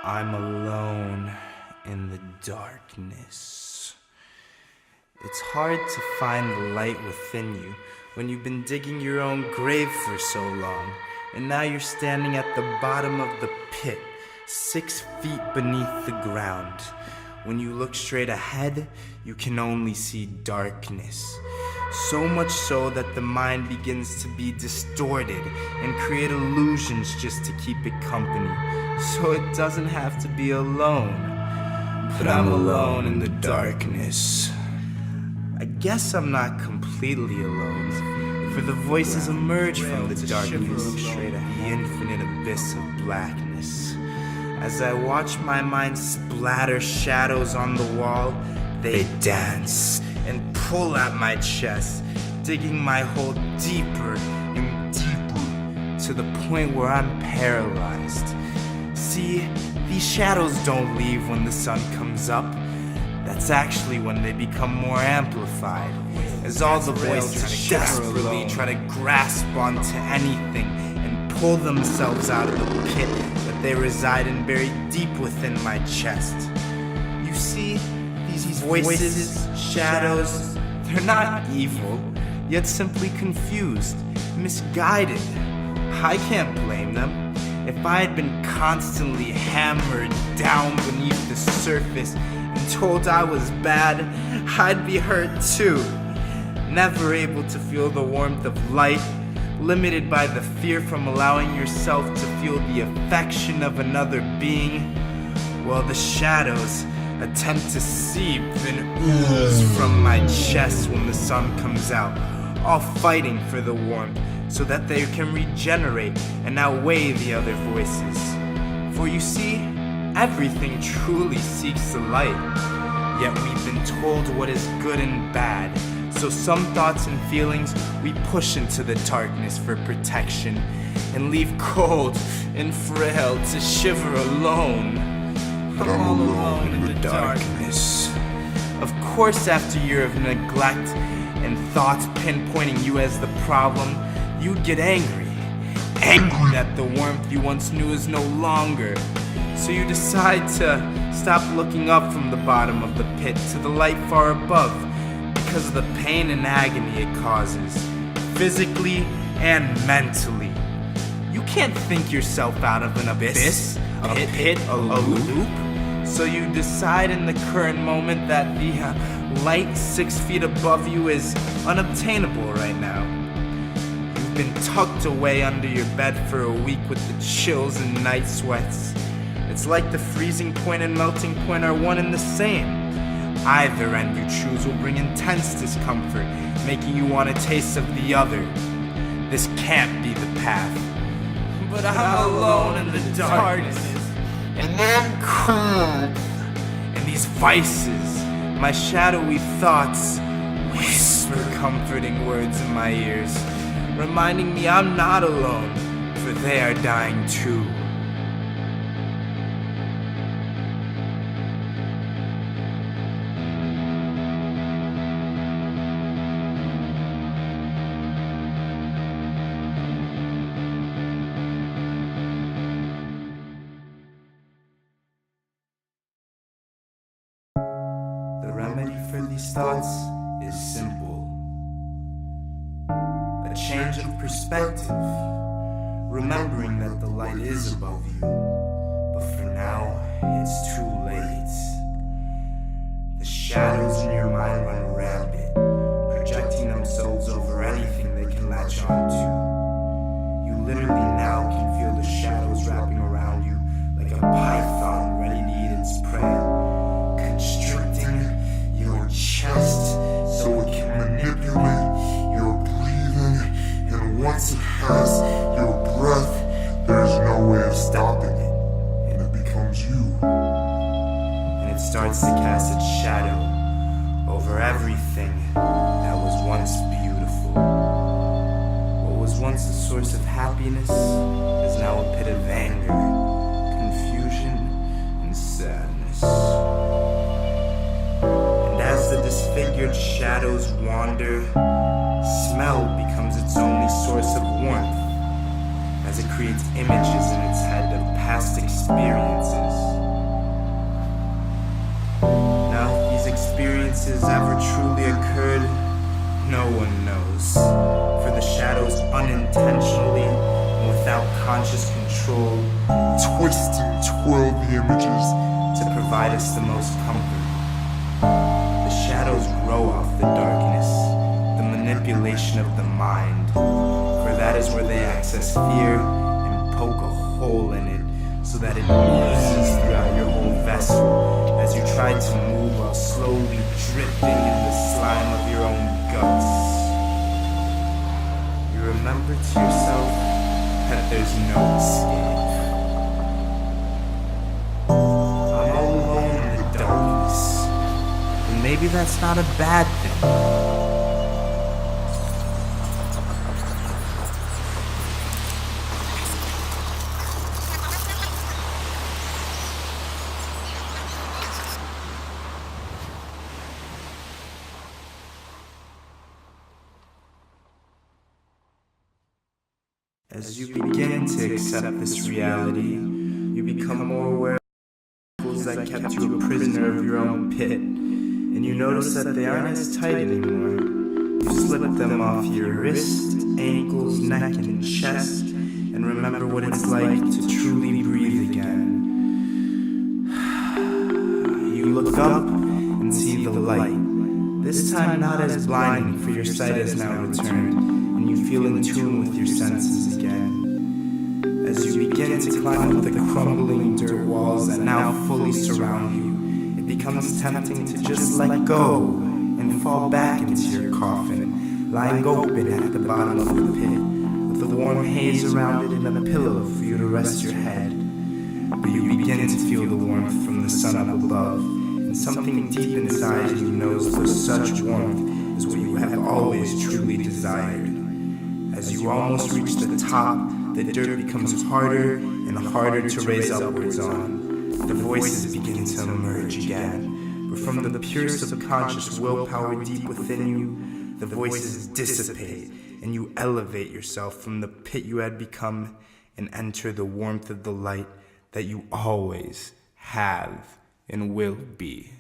I'm alone in the darkness. It's hard to find the light within you when you've been digging your own grave for so long, and now you're standing at the bottom of the pit, 6 feet beneath the ground. When you look straight ahead, you can only see darkness. So much so that the mind begins to be distorted and create illusions just to keep it company. So it doesn't have to be alone. But I'm alone in the darkness. I guess I'm not completely alone, for the voices emerge from the darkness, the infinite abyss of blackness. As I watch my mind splatter shadows on the wall, they dance and pull at my chest, digging my hole deeper and deeper to the point where I'm paralyzed. See, these shadows don't leave when the sun comes up. That's actually when they become more amplified, as all the voices desperately try to grasp onto anything and pull themselves out of the pit that they reside in buried deep within my chest. You see, these voices, shadows, they're not evil, yet simply confused, misguided. I can't blame them. If I had been constantly hammered down beneath the surface and told I was bad, I'd be hurt too. Never able to feel the warmth of light, limited by the fear from allowing yourself to feel the affection of another being, while the shadows attempt to seep and ooze from my chest when the sun comes out, all fighting for the warmth so that they can regenerate and outweigh the other voices. For you see, everything truly seeks the light, yet we've been told what is good and bad, so some thoughts and feelings we push into the darkness for protection and leave cold and frail to shiver alone. I'm all alone in the darkness. Of course, after a year of neglect and thoughts pinpointing you as the problem, you'd get angry that the warmth you once knew is no longer. So you decide to stop looking up from the bottom of the pit to the light far above because of the pain and agony it causes, physically and mentally. You can't think yourself out of an abyss, a pit, a loop. So you decide in the current moment that the light 6 feet above you is unobtainable right now. You've been tucked away under your bed for a week with the chills and night sweats. It's like the freezing point and melting point are one and the same. Either end you choose will bring intense discomfort, making you want a taste of the other. This can't be the path. But I'm alone in the darkness, and I'm cold. And these vices, my shadowy thoughts, whisper comforting words in my ears, reminding me I'm not alone, for they are dying too. The remedy for these thoughts is simple. A change of perspective, remembering that the light is above you, but for now, it's too late. The shadows in your mind run rampant, projecting themselves over anything they can latch onto. You literally now can feel the shadows wrapping around you like a python ready to eat its prey, constricting your chest so it can manipulate your breathing, and once it has your breath, there's no way of stopping it, and it becomes you. And it starts to cast its shadow over everything that was once beautiful. What was once a source of happiness is now a pit of anger, confusion, and sadness. As the disfigured shadows wander, smell becomes its only source of warmth, as it creates images in its head of past experiences. experiences ever truly occurred, no one knows. For the shadows unintentionally and without conscious control twist and twirl the images to provide us the most comfort. The shadows grow off the darkness, the manipulation of the mind, for that is where they access fear and poke a hole in it so that it oozes throughout your whole vessel as you try to move while slowly dripping in the slime of your own guts. You remember to yourself that there's no escape. I'm all alone in the darkness, and maybe that's not a bad thing. As you begin to accept this reality, you become more aware of the shackles that kept you a prisoner of your own pit, and you notice that they aren't as tight anymore. You slip them off your wrist, ankles, neck, and chest, and remember what it's like to truly breathe again. You look up and see the light, this time not as blinding, for your sight has now returned, and you feel in tune with your senses again. As you begin to climb up the crumbling dirt walls that now fully surround you, it becomes tempting to just let go and fall back into your coffin, lying open at the bottom of the pit, with the warm haze around it and a pillow for you to rest your head. But you begin to feel the warmth from the sun up above, and something deep inside you knows that such warmth is what you have always truly desired. As you almost reach the top, the dirt becomes harder and harder to raise upwards on. The voices begin to emerge again, but from the pure subconscious willpower deep within you, the voices dissipate, and you elevate yourself from the pit you had become and enter the warmth of the light that you always have and will be.